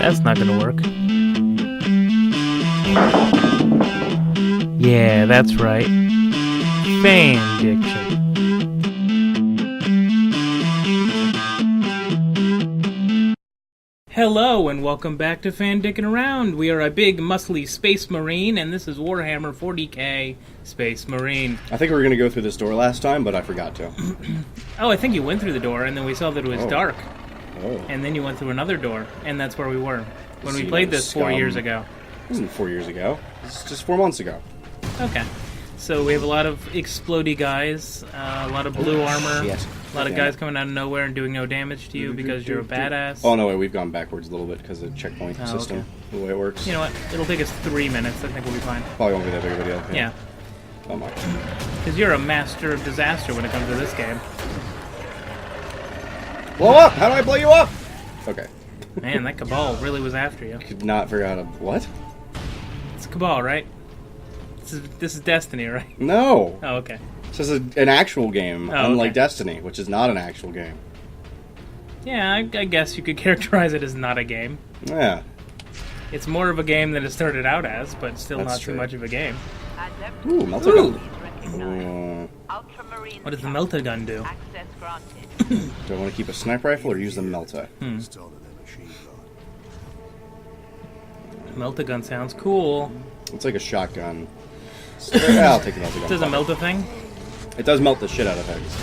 That's not gonna work. Yeah, that's right. Fan Diction. Hello and welcome back to Fan Dickin' Around. We are a big, muscly Space Marine, and this is Warhammer 40K Space Marine. I think we were going to go through this door last time, but I forgot to. Oh, I think you went through the door, and then we saw that it was dark. Oh. And then you went through another door, and that's where we were. When we See, played this 4 years ago. It wasn't 4 years ago. It's just 4 months ago. Okay. So we have a lot of explodey guys, a lot of blue armor, Shit. a lot of guys coming out of nowhere and doing no damage to you because you're a badass. Oh, no, wait, we've gone backwards a little bit because of the checkpoint system, the way it works. You know what? It'll take us 3 minutes. I think we'll be fine. Probably won't be that big of a deal. Yeah. Oh, my. Because you're a master of disaster when it comes to this game. Blow up! How do I blow you up? Okay. Man, that Cabal really was after you. Could not figure out what? It's Cabal, right? This is Destiny, right? No. Oh, okay. This is an actual game, unlike okay. Destiny, which is not an actual game. Yeah, I guess you could characterize it as not a game. Yeah. It's more of a game than it started out as, but still That's not true. too much of a game. Ooh, melted gun. What does the melter gun do? Do I want to keep a sniper rifle or use the melter? Melter gun sounds cool. It's like a shotgun. Yeah, I'll take the melter gun. Does it melt a thing? It does melt the shit out of things.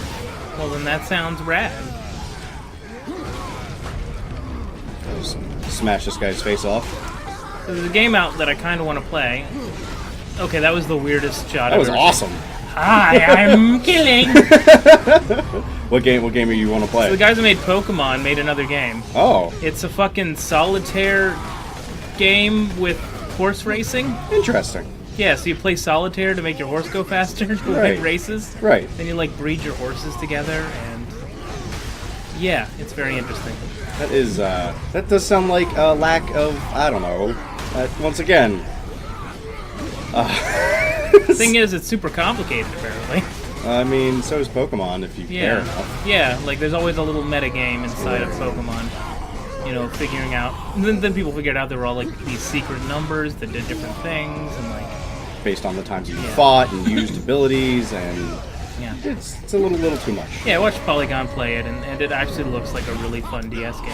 Well, then that sounds rad. Just smash this guy's face off. So there's a game out that I kind of want to play. Okay, that was the weirdest shot That was awesome. Hi, I'm killing! What game are you want to play? So the guys who made Pokemon made another game. Oh. It's a fucking solitaire game with horse racing. Interesting. Yeah, so you play solitaire to make your horse go faster to Right. win races. Right. Then you like breed your horses together, and yeah, it's very interesting. That is, that does sound like a lack of, I don't know, once again. The thing is, it's super complicated, apparently. I mean, so is Pokemon, if you care enough. Yeah, like there's always a little meta game inside of Pokemon. You know, figuring out. And then people figured out there were all like these secret numbers that did different things, and like. Based on the times you fought and used abilities, and yeah, it's a little too much. Yeah, I watched Polygon play it, and it actually looks like a really fun DS game.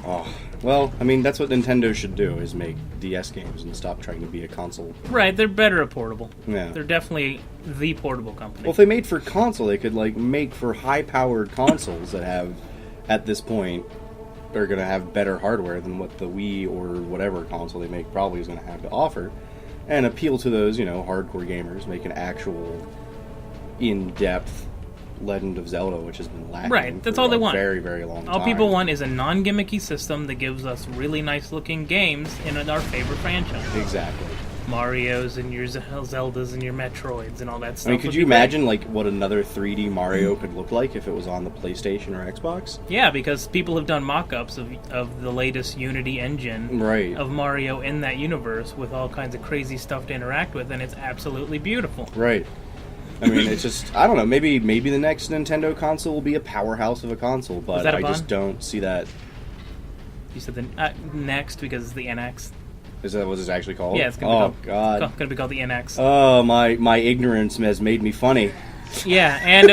Oh, well, I mean, that's what Nintendo should do, is make DS games and stop trying to be a console. Right, they're better at portable. Yeah. They're definitely the portable company. Well, if they made for console, they could, like, make for high-powered consoles that have, at this point, are going to have better hardware than what the Wii or whatever console they make probably is going to have to offer, and appeal to those, you know, hardcore gamers, make an actual in-depth Legend of Zelda, which has been lacking right, that's for all they a want. very, very long time. All people want is a non-gimmicky system that gives us really nice-looking games in our favorite franchise. Exactly. Marios and your Zeldas and your Metroids and all that stuff. I mean, could you imagine, like, what another 3D Mario could look like if it was on the PlayStation or Xbox? Yeah, because people have done mock-ups of the latest Unity engine of Mario in that universe with all kinds of crazy stuff to interact with, and it's absolutely beautiful. Right. I mean, it's just, I don't know, maybe the next Nintendo console will be a powerhouse of a console, but I just don't see that. You said the next because it's the NX. Is that what it's actually called? Yeah, it's going to be called the NX. Oh, my ignorance has made me funny. Yeah, and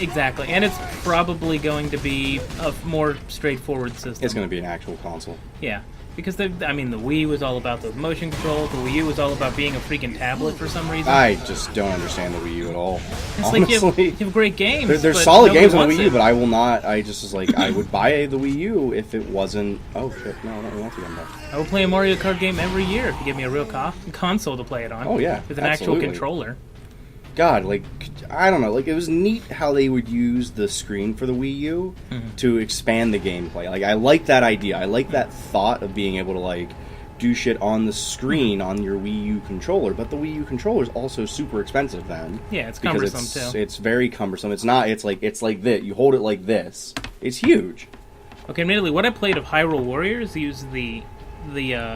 exactly, and it's probably going to be a more straightforward system. It's going to be an actual console. Yeah, because the Wii was all about the motion control. The Wii U was all about being a freaking tablet for some reason. I just don't understand the Wii U at all. It's honestly. Like you have great games. There's solid games on the Wii U, but I will not. I just was like, I would buy the Wii U if it wasn't. Oh shit! No, I don't want to go back. I will play a Mario Kart game every year if you give me a real console to play it on. Oh yeah, with an absolutely. actual controller. God, like, I don't know, like, it was neat how they would use the screen for the Wii U to expand the gameplay. Like, I like that idea. I like that thought of being able to, like, do shit on the screen on your Wii U controller, but the Wii U controller is also super expensive then. Yeah, it's cumbersome, too. It's very cumbersome. It's not, it's like this. You hold it like this. It's huge. Okay, admittedly, what I played of Hyrule Warriors used the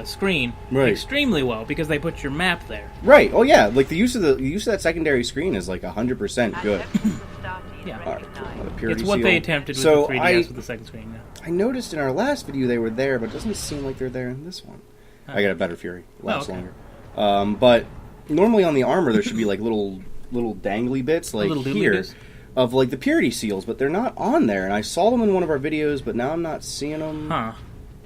screen extremely well because they put your map there. Right. Oh yeah. Like the use of that secondary screen is like 100% good. Yeah. Right, cool. It's what they attempted with the 3DS with the second screen. Yeah. I noticed in our last video they were there, but it doesn't seem like they're there in this one. I got a better Fury. Lasts longer. But normally on the armor there should be like little dangly bits like here of like the purity seals, but they're not on there. And I saw them in one of our videos, but now I'm not seeing them. Huh.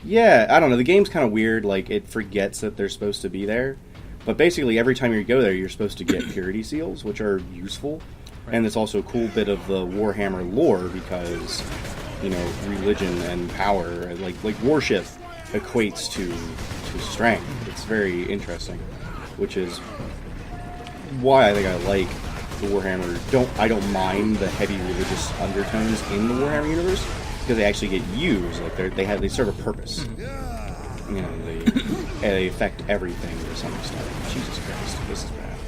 Yeah, I don't know. The game's kind of weird. Like, it forgets that they're supposed to be there. But basically, every time you go there, you're supposed to get purity seals, which are useful. Right. And it's also a cool bit of the Warhammer lore because, you know, religion and power, like worship, equates to strength. It's very interesting, which is why I think I like the Warhammer. I don't mind the heavy religious undertones in the Warhammer universe because they actually get used. Like they serve a purpose. Mm-hmm. You know, they affect everything to some extent. Jesus Christ, this is bad.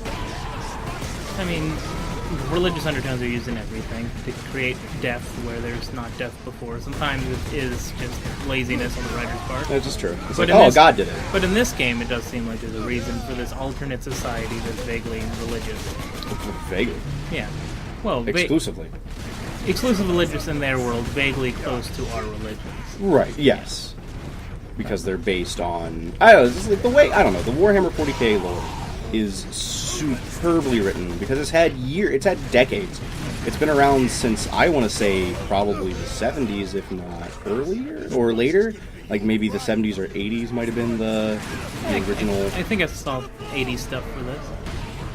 I mean, religious undertones are used in everything to create depth where there's not depth before. Sometimes it is just laziness on the writer's part. That's just true. It's like, God did it. But in this game, it does seem like there's a reason for this alternate society that's vaguely religious. Vaguely? Yeah. Well, exclusively. Exclusive religious in their world, vaguely close to our religions. Right, yes. Because they're based on... I don't know, it's like the way... I don't know, the Warhammer 40K lore is superbly written because it's had decades. It's been around since, I want to say, probably the 70s, if not earlier or later. Like maybe the 70s or 80s might have been the original... I think I saw 80s stuff for this.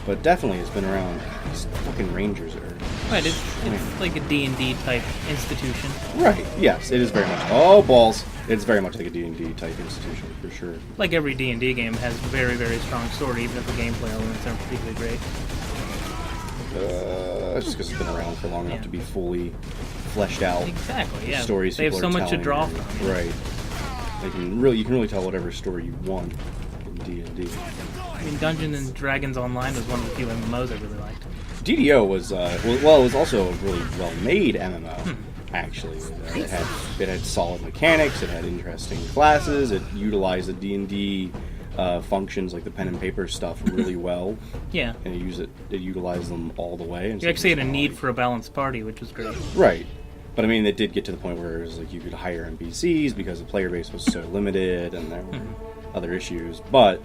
But definitely it's been around. These fucking Rangers are... Right, it's like a D&D type institution. Right, yes, it is very much. Oh, balls. It's very much like a D&D type institution, for sure. Like every D&D game has very, very strong story, even if the gameplay elements aren't particularly great. That's just because it's been around for long enough to be fully fleshed out. Exactly, yeah. Stories they have so much to draw from. Right. You can really tell whatever story you want in D&D. I mean, Dungeons and Dragons Online was one of the few MMOs I really liked. DDO was, it was also a really well-made MMO, actually. It had solid mechanics, it had interesting classes, it utilized the D&D functions, like the pen and paper stuff, really well. Yeah. And it utilized them all the way. You actually had a need for a balanced party, which was great. Right. But I mean, it did get to the point where it was like you could hire NPCs because the player base was so limited and there were other issues. But,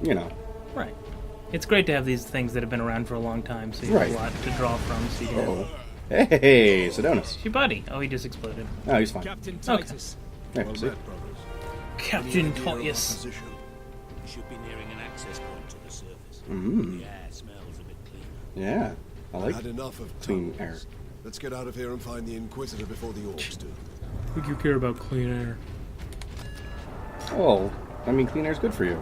you know. Right. It's great to have these things that have been around for a long time, so you have a lot to draw from. So you can... Hey, Sedonis. It's your buddy. Oh, he just exploded. Oh, he's fine. Captain Titus. Okay. See? Captain Titus. We should be nearing an access point to the surface. Mm-hmm. The air smells a bit cleaner. Yeah, I like had enough of clean air. Let's get out of here and find the Inquisitor before the orcs do. I think you care about clean air. Oh, I mean, clean air is good for you.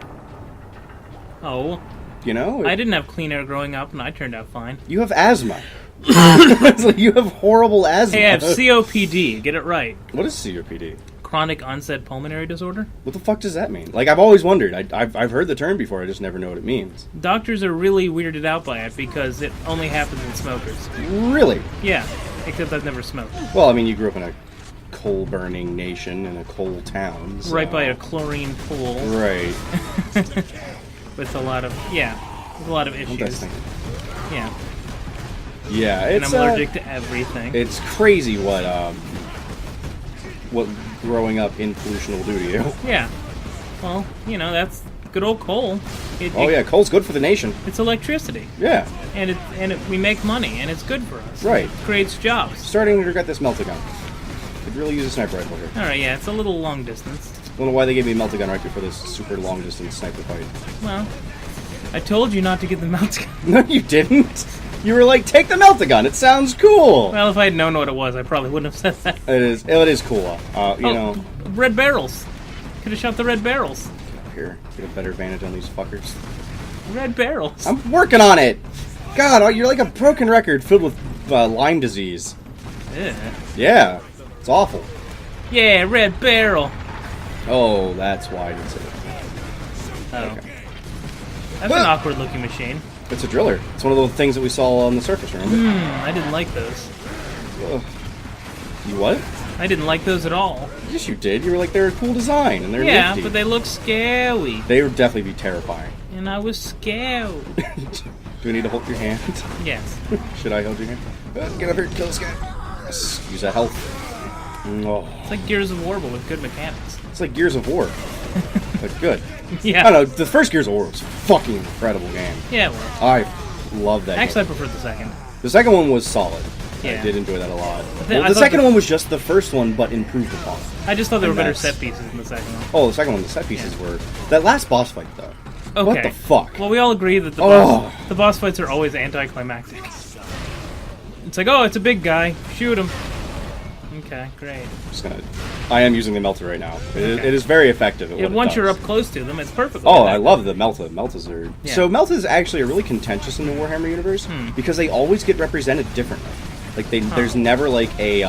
Oh. You know? I didn't have clean air growing up, and I turned out fine. You have asthma. You have horrible asthma. Hey, I have COPD. Get it right. What is COPD? Chronic onset pulmonary disorder. What the fuck does that mean? Like, I've always wondered. I've heard the term before. I just never know what it means. Doctors are really weirded out by it because it only happens in smokers. Really? Yeah, except I've never smoked. Well, I mean, you grew up in a coal-burning nation in a coal town. So. Right by a chlorine pool. Right. With a lot of issues. Yeah. Yeah, and I'm allergic to everything. It's crazy what growing up in pollution will do to you. Yeah. Well, you know, that's good old coal. Yeah, coal's good for the nation. It's electricity. Yeah. And we make money, and it's good for us. Right. It creates jobs. Starting to regret this melta-gun. Could really use a sniper rifle here. Alright, yeah, it's a little long distance. I don't know why they gave me a melta-gun right before this super long distance sniper fight. Well, I told you not to get the melta-gun. No, you didn't. You were like, take the melta-gun. It sounds cool. Well, if I had known what it was, I probably wouldn't have said that. It is cool. You know. Red barrels. Could have shot the red barrels. Here, get a better advantage on these fuckers. Red barrels. I'm working on it. God, you're like a broken record filled with Lyme disease. Yeah. Yeah, it's awful. Yeah, red barrel. Oh, that's why I didn't say that. Oh. Okay. That's an awkward looking machine. It's a driller. It's one of those things that we saw on the surface, remember? I didn't like those. Ugh. You what? I didn't like those at all. Yes, you did. You were like, they're a cool design, and they're nifty. But they look scary. They would definitely be terrifying. And I was scared. Do we need to hold your hand? Yes. Should I hold your hand? Get up here and kill this guy. Yes. Use that health. Oh. It's like Gears of War, but with good mechanics. It's like Gears of War. But good. Yeah. I don't know, the first Gears of War was a fucking incredible game. Yeah, it was. I love that Actually, game. I preferred the second. The second one was solid. Yeah. I did enjoy that a lot. I The thought second one was just the first one, but improved upon. I just thought there were better that's- set pieces in the second one. Oh, the second one, the set pieces were... That last boss fight, though. Okay. What the fuck? Well, we all agree that Oh. the boss fights are always anticlimactic. It's like, oh, it's a big guy. Shoot him. Okay, great. I am using the melter right now. It is very effective at what it Once does. you're up close to them, it's perfect. Oh, I love the Melta. Meltas are... Yeah. So Melta is actually a really contentious in the Warhammer universe because they always get represented differently. Like, there's never, like, a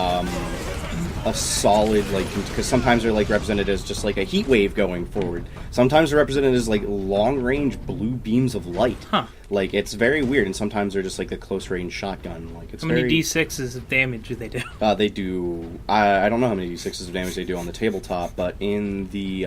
solid, like... Because sometimes they're, like, represented as just, like, a heat wave going forward. Sometimes they're represented as, like, long-range blue beams of light. Huh. Like, it's very weird, and sometimes they're just, like, a close-range shotgun. Like, it's How many D6s of damage do they do? They do... I don't know how many D6s of damage they do on the tabletop, but in the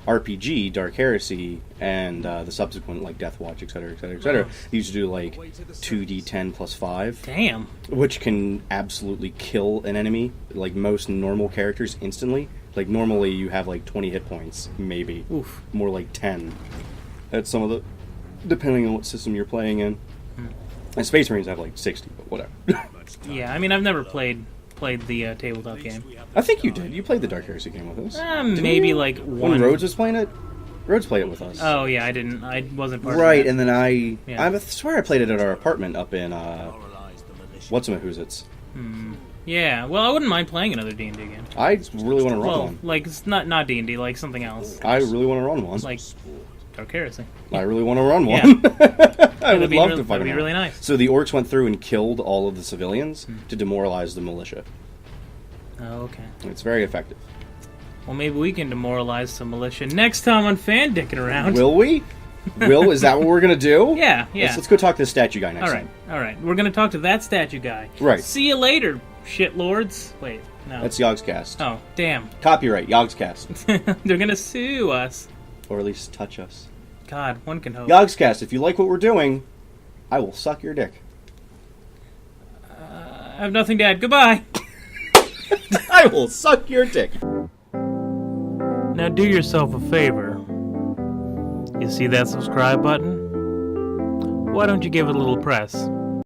RPG, Dark Heresy, and the subsequent, like, Death Watch, etc., etc., etc., they used to do, like, 2d10 plus 5. Damn. Which can absolutely kill an enemy, like most normal characters, instantly. Like, normally you have, like, 20 hit points, maybe. Oof. More like 10. That's some of the... Depending on what system you're playing in. And Space Marines have, like, 60, but whatever. Yeah, I mean, I've never played the tabletop game. I think you did. You played the Dark Heresy game with us. Maybe you? like When one. Rhodes was playing it? Rhodes played it with us. Oh yeah, I didn't. I wasn't part Right, of that. and then Yeah. I swear I played it at our apartment up in, What's-a-Who's-It's. Yeah, well, I wouldn't mind playing another D&D game. I really want to run Well, one. like it's not D&D, like something else, I really want to run one. like Dark Heresy. I really want to run Yeah. one. I would love to fucking That'd be run. really nice. So the orcs went through and killed all of the civilians to demoralize the militia. Oh, okay. It's very effective. Well, maybe we can demoralize some militia next time on Fan Dicking Around. Will we? Is that what we're going to do? Yeah. Let's go talk to the statue guy next All right, time. all right. We're gonna talk to that statue guy. Right. See you later, shitlords. Wait, no. That's Yogscast. Oh, damn. Copyright, Yogscast. They're gonna sue us. Or at least touch us. God, one can hope. Yogscast, if you like what we're doing, I will suck your dick. I have nothing to add. Goodbye. I will suck your dick. Now do yourself a favor. You see that subscribe button? Why don't you give it a little press?